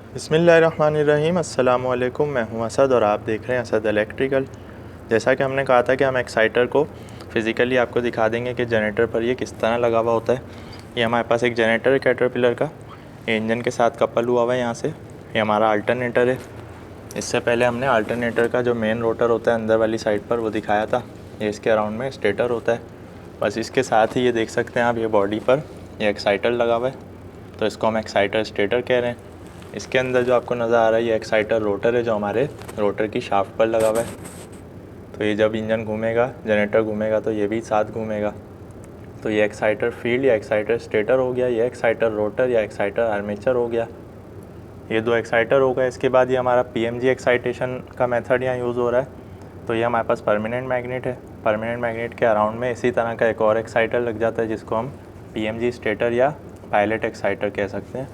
बिस्मिल्लाहिर्रहमानिर्रहीम। अस्सलामुअलैकुम। मैं हूं असद और आप देख रहे हैं असद इलेक्ट्रिकल। जैसा कि हमने कहा था कि हम एक्साइटर को फ़िज़िकली आपको दिखा देंगे कि जनरेटर पर ये किस तरह लगा हुआ होता है। ये हमारे पास एक जनरेटर है कैटरपिलर का, ये इंजन के साथ कपल हुआ हुआ है यहाँ से। ये हमारा अल्टरनेटर है। इससे पहले हमने अल्टरनेटर का जो मेन रोटर होता है अंदर वाली साइड पर वो दिखाया था। ये इसके अराउंड में स्टेटर होता है। बस इसके साथ ही ये देख सकते हैं आप, ये बॉडी पर ये एक्साइटर लगा हुआ है, तो इसको हम एक्साइटर स्टेटर कह रहे हैं। इसके अंदर जो आपको नज़र आ रहा है ये एक्साइटर रोटर है, जो हमारे रोटर की शाफ्ट पर लगा हुआ है। तो ये जब इंजन घूमेगा, जनरेटर घूमेगा, तो ये भी साथ घूमेगा। तो ये एक्साइटर फील्ड या एक्साइटर स्टेटर हो गया, ये एक्साइटर रोटर या एक्साइटर आर्मेचर हो गया। ये दो एक्साइटर हो गए। इसके बाद ये हमारा PMG एक्साइटेशन का मेथड यहाँ यूज़ हो रहा है। तो ये हमारे पास परमानेंट मैग्नेट है। परमानेंट मैग्नेट के अराउंड में इसी तरह का एक और एक्साइटर लग जाता है, जिसको हम PMG स्टेटर या पायलट एक्साइटर कह सकते हैं।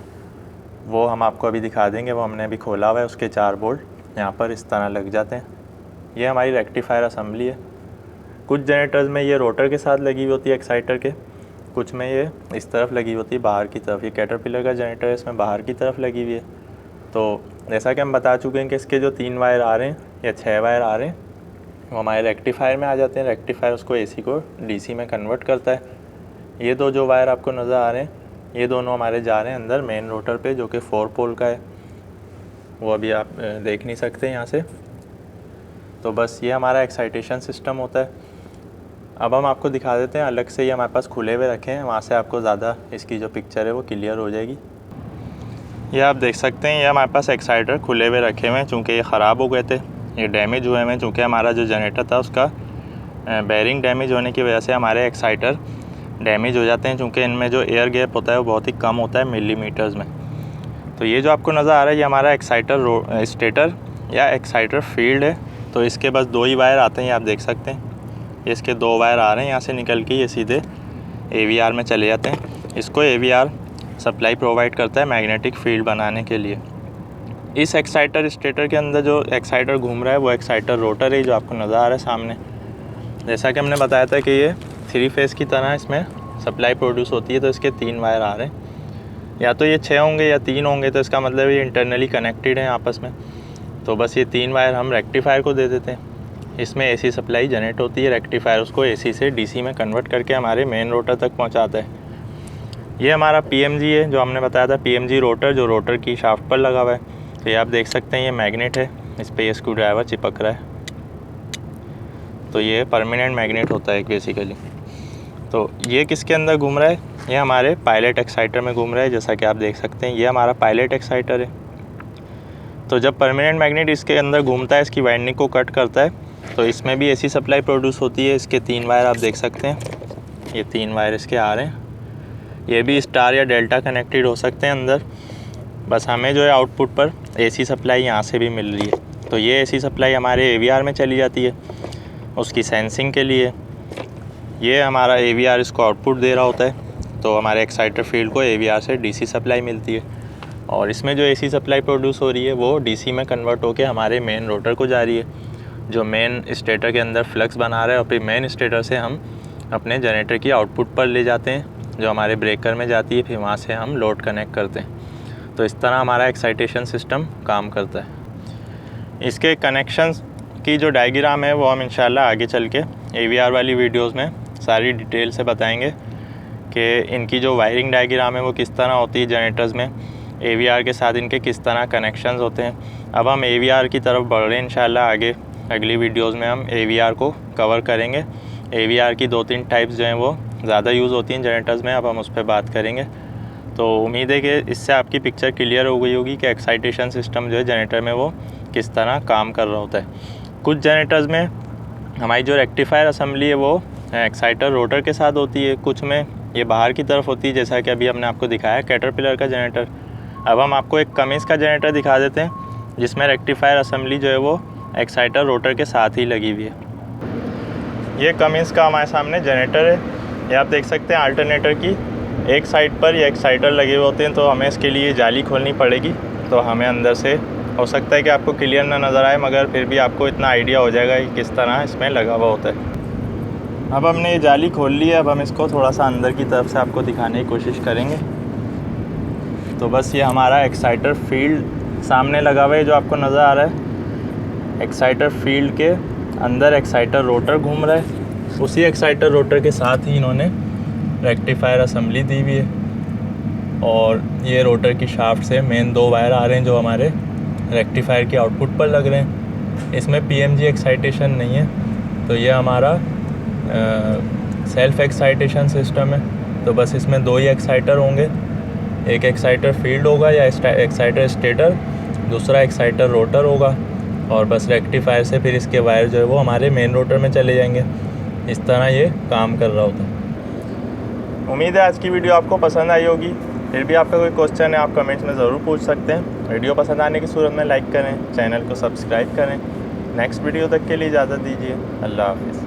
वो हम आपको अभी दिखा देंगे, वो हमने अभी खोला हुआ है। उसके 4 बोल्ट यहाँ पर इस तरह लग जाते हैं। ये हमारी रेक्टिफायर असेंबली है। कुछ जनरेटर्स में ये रोटर के साथ लगी हुई होती है एक्साइटर के, कुछ में ये इस तरफ लगी होती है बाहर की तरफ। ये कैटरपिलर का जनरेटर है, इसमें बाहर की तरफ लगी हुई है। तो जैसा कि हम बता चुके हैं कि इसके जो 3 वायर आ रहे हैं या 6 वायर आ रहे हैं वो हमारे रेक्टिफायर में आ जाते हैं। रेक्टिफायर उसको AC को DC में कन्वर्ट करता है। ये दो जो वायर आपको नज़र आ रहे हैं ये दोनों हमारे जा रहे हैं अंदर मेन रोटर पे, जो कि 4 पोल का है। वो अभी आप देख नहीं सकते यहाँ से। तो बस ये हमारा एक्साइटेशन सिस्टम होता है। अब हम आपको दिखा देते हैं अलग से, ये हमारे पास खुले हुए रखे हैं, वहाँ से आपको ज़्यादा इसकी जो पिक्चर है वो क्लियर हो जाएगी। ये आप देख सकते हैं, ये हमारे पास एक्साइटर खुले हुए रखे हुए हैं, चूँकि ये ख़राब हो गए थे, ये डैमेज हुए हैं। चूँकि हमारा जो जनरेटर था उसका बेयरिंग डैमेज होने की वजह से हमारे एक्साइटर डैमेज हो जाते हैं, चूँकि इनमें जो एयर गैप होता है वो बहुत ही कम होता है मिलीमीटर्स में। तो ये जो आपको नज़र आ रहा है ये हमारा एक्साइटर स्टेटर या एक्साइटर फील्ड है। तो इसके बस 2 ही वायर आते हैं, ये आप देख सकते हैं। इसके 2 वायर आ रहे हैं यहाँ से निकल के, ये सीधे AVR में चले जाते हैं। इसको AVR सप्लाई प्रोवाइड करता है मैग्नेटिक फील्ड बनाने के लिए। इस एक्साइटर स्टेटर के अंदर जो एक्साइटर घूम रहा है वो एक्साइटर रोटर है, जो आपको नज़र आ रहा है सामने। जैसा कि हमने बताया था कि ये 3 फेज़ की तरह इसमें सप्लाई प्रोड्यूस होती है। तो इसके 3 वायर आ रहे हैं, या तो ये 6 होंगे या 3 होंगे, तो इसका मतलब ये इंटरनली कनेक्टेड हैं आपस में। तो बस ये 3 वायर हम रेक्टिफायर को दे देते हैं। इसमें AC सप्लाई जनरेट होती है, रेक्टिफायर उसको AC से DC में कन्वर्ट करके हमारे मेन रोटर तक पहुँचाता है। ये हमारा PMG है, जो हमने बताया था PMG रोटर, जो रोटर की शाफ्ट पर लगा हुआ है। तो ये आप देख सकते हैं, ये मैग्नेट है, इस पर ये स्क्रू ड्राइवर चिपक रहा है। तो ये परमानेंट मैग्नेट होता है बेसिकली। तो ये किसके अंदर घूम रहा है, ये हमारे पायलट एक्साइटर में घूम रहा है। जैसा कि आप देख सकते हैं ये हमारा पायलट एक्साइटर है। तो जब परमानेंट मैग्नेट इसके अंदर घूमता है, इसकी वाइंडिंग को कट करता है, तो इसमें भी AC सप्लाई प्रोड्यूस होती है। इसके 3 वायर आप देख सकते हैं, ये 3 वायर इसके आ रहे हैं। ये भी स्टार या डेल्टा कनेक्टेड हो सकते हैं अंदर। बस हमें जो है आउटपुट पर AC सप्लाई यहाँ से भी मिल रही है। तो ये AC सप्लाई हमारे AVR में चली जाती है उसकी सेंसिंग के लिए। ये हमारा AVR इसको आउटपुट दे रहा होता है। तो हमारे एक्साइटर फील्ड को AVR से DC सप्लाई मिलती है, और इसमें जो AC सप्लाई प्रोड्यूस हो रही है वो DC में कन्वर्ट होकर हमारे मेन रोटर को जा रही है, जो मेन स्टेटर के अंदर फ्लक्स बना रहा है। और फिर मेन स्टेटर से हम अपने जनरेटर की आउटपुट पर ले जाते हैं, जो हमारे ब्रेकर में जाती है। फिर वहाँ से हम लोड कनेक्ट करते हैं। तो इस तरह हमारा एक्साइटेशन सिस्टम काम करता है। इसके कनेक्शंस की जो डायग्राम है वो हम इंशाल्लाह आगे चल के AVR वाली वीडियोस में सारी डिटेल से बताएंगे कि इनकी जो वायरिंग डायग्राम है वो किस तरह होती है जनरेटर्स में, AVR के साथ इनके किस तरह कनेक्शंस होते हैं। अब हम AVR की तरफ बढ़ रहे हैं इंशाल्लाह। आगे अगली वीडियोस में हम AVR को कवर करेंगे। AVR की 2-3 टाइप्स जो हैं वो ज़्यादा यूज़ होती हैं जनरेटर्स में, अब हम उस पर बात करेंगे। तो उम्मीद है कि इससे आपकी पिक्चर क्लियर हो गई होगी कि एक्साइटेशन सिस्टम जो है जनरेटर में वो किस तरह काम कर रहा होता है। कुछ जनरेटर्स में हमारी जो रेक्टिफायर असेंबली है वो एक्साइटर रोटर के साथ होती है, कुछ में ये बाहर की तरफ होती है, जैसा कि अभी हमने आपको दिखाया कैटरपिलर का जनरेटर। अब हम आपको एक कमिंस का जनरेटर दिखा देते हैं, जिसमें रेक्टिफायर असेंबली जो है वो एक्साइटर रोटर के साथ ही लगी हुई है। ये कमिंस का हमारे सामने जनरेटर है। ये आप देख सकते हैं अल्टरनेटर की एक साइड पर ये एक्साइटर लगे हुए होते हैं, तो हमें इसके लिए जाली खोलनी पड़ेगी। तो हमें अंदर से हो सकता है कि आपको क्लियर ना नज़र आए, मगर फिर भी आपको इतना आइडिया हो जाएगा कि किस तरह इसमें लगा हुआ होता है। अब हमने ये जाली खोल ली है। अब हम इसको थोड़ा सा अंदर की तरफ से आपको दिखाने की कोशिश करेंगे। तो बस ये हमारा एक्साइटर फील्ड सामने लगा हुआ है जो आपको नज़र आ रहा है, एक्साइटर फील्ड के अंदर एक्साइटर रोटर घूम रहा है। उसी एक्साइटर रोटर के साथ ही इन्होंने रेक्टिफायर असेंबली दी हुई है और ये रोटर की शाफ्ट से मेन 2 वायर आ रहे हैं जो हमारे रेक्टिफायर के आउटपुट पर लग रहे हैं। इसमें PMG एक्साइटेशन नहीं है, तो ये हमारा सेल्फ एक्साइटेशन सिस्टम है। तो बस इसमें 2 ही एक्साइटर होंगे, एक एक्साइटर फील्ड होगा या एक्साइटर स्टेटर, दूसरा एक्साइटर रोटर होगा और बस रेक्टिफायर से फिर इसके वायर जो है वो हमारे मेन रोटर में चले जाएंगे। इस तरह ये काम कर रहा होता है। उम्मीद है आज की वीडियो आपको पसंद आई होगी। फिर भी आपका कोई क्वेश्चन है आप कमेंट्स में ज़रूर पूछ सकते हैं। वीडियो पसंद आने की सूरत में लाइक करें, चैनल को सब्सक्राइब करें। नेक्स्ट वीडियो तक के लिए इजाज़त दीजिए। अल्लाह हाफ़िज़।